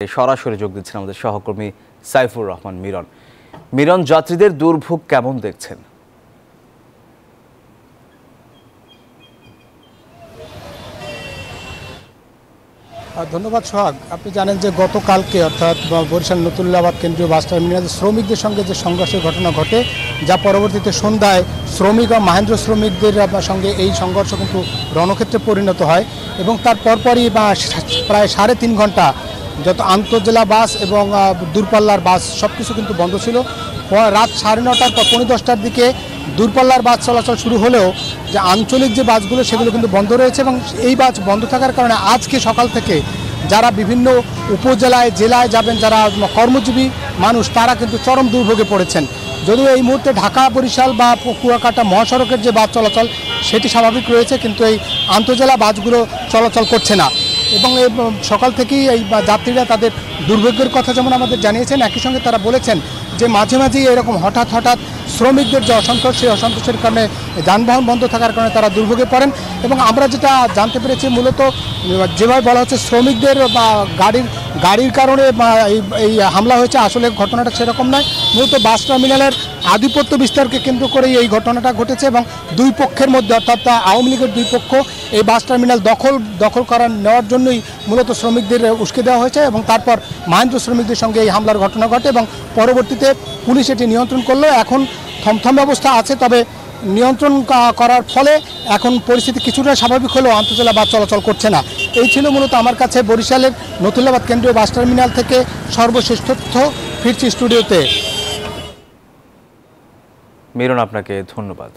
সরাসরি যোগ দিচ্ছেন আমাদের সহকর্মী সাইফুর রহমান মিরন। মিরন, যাত্রীদের দুর্ভোগ কেমন দেখছেন? ধন্যবাদ সোহাগ। আপনি জানেন যে গতকালকে অর্থাৎ বরিশাল নতুল্লাবাদ কেন্দ্রীয় বাস টার্মিনালে শ্রমিকদের সঙ্গে যে সংঘর্ষের ঘটনা ঘটে, যা পরবর্তীতে সন্ধ্যায় শ্রমিক ও মাহেন্দ্র শ্রমিকদের সঙ্গে এই সংঘর্ষ কিন্তু রণক্ষেত্রে পরিণত হয় এবং তার পরপরই প্রায় 3.5 ঘন্টা যত আন্তঃজেলা বাস এবং দূরপাল্লার বাস সব কিছু কিন্তু বন্ধ ছিল। রাত 9:30 পর 10:15টার দিকে দূরপাল্লার বাস চলাচল শুরু হলেও যে আঞ্চলিক যে বাসগুলো সেগুলো কিন্তু বন্ধ রয়েছে এবং এই বাস বন্ধ থাকার কারণে আজকে সকাল থেকে যারা বিভিন্ন উপজেলায় জেলায় যাবেন, যারা কর্মজীবী মানুষ, তারা কিন্তু চরম দুর্ভোগে পড়েছেন। যদিও এই মুহূর্তে ঢাকা বরিশাল বা কুয়াকাটা মহাসড়কের যে বাস চলাচল সেটি স্বাভাবিক রয়েছে, কিন্তু এই আন্তঃজেলা বাসগুলো চলাচল করছে না এবং এই সকাল থেকেই এই যাত্রীরা তাদের দুর্ভোগের কথা যেমন আমাদের জানিয়েছেন, একই সঙ্গে তারা বলেছেন যে মাঝে মাঝেই এরকম হঠাৎ শ্রমিকদের যে অসন্তোষ, সেই অসন্তোষের কারণে যানবাহন বন্ধ থাকার কারণে তারা দুর্ভোগে পড়েন। এবং আমরা যেটা জানতে পেরেছি, মূলত যেভাবে বলা হচ্ছে শ্রমিকদের বা গাড়ির কারণে এই হামলা হয়েছে, আসলে ঘটনাটা সেরকম নয়। মূলত বাস টার্মিনালের আধিপত্য বিস্তারকে কেন্দ্র করেই এই ঘটনাটা ঘটেছে এবং দুই পক্ষের মধ্যে, অর্থাৎ আওয়ামী লীগের দুই পক্ষ এই বাস টার্মিনাল দখল নেওয়ার জন্যই মূলত শ্রমিকদের উস্কে দেওয়া হয়েছে এবং তারপর মাহেন্দ্র শ্রমিকদের সঙ্গে এই হামলার ঘটনা ঘটে এবং পরবর্তীতে পুলিশ এটি নিয়ন্ত্রণ করলো। এখন থমথমে অবস্থা আছে, তবে নিয়ন্ত্রণ করার ফলে এখন পরিস্থিতি কিছুটা স্বাভাবিক হলেও আন্তঃজেলা বাস চলাচল করছে না। এই ছিল মূলত আমার কাছে বরিশালের নতুল্লাবাদ কেন্দ্রীয় বাস টার্মিনাল থেকে সর্বশেষ তথ্য। ফিরছি স্টুডিওতে। মিরন, আপনাকে ধন্যবাদ।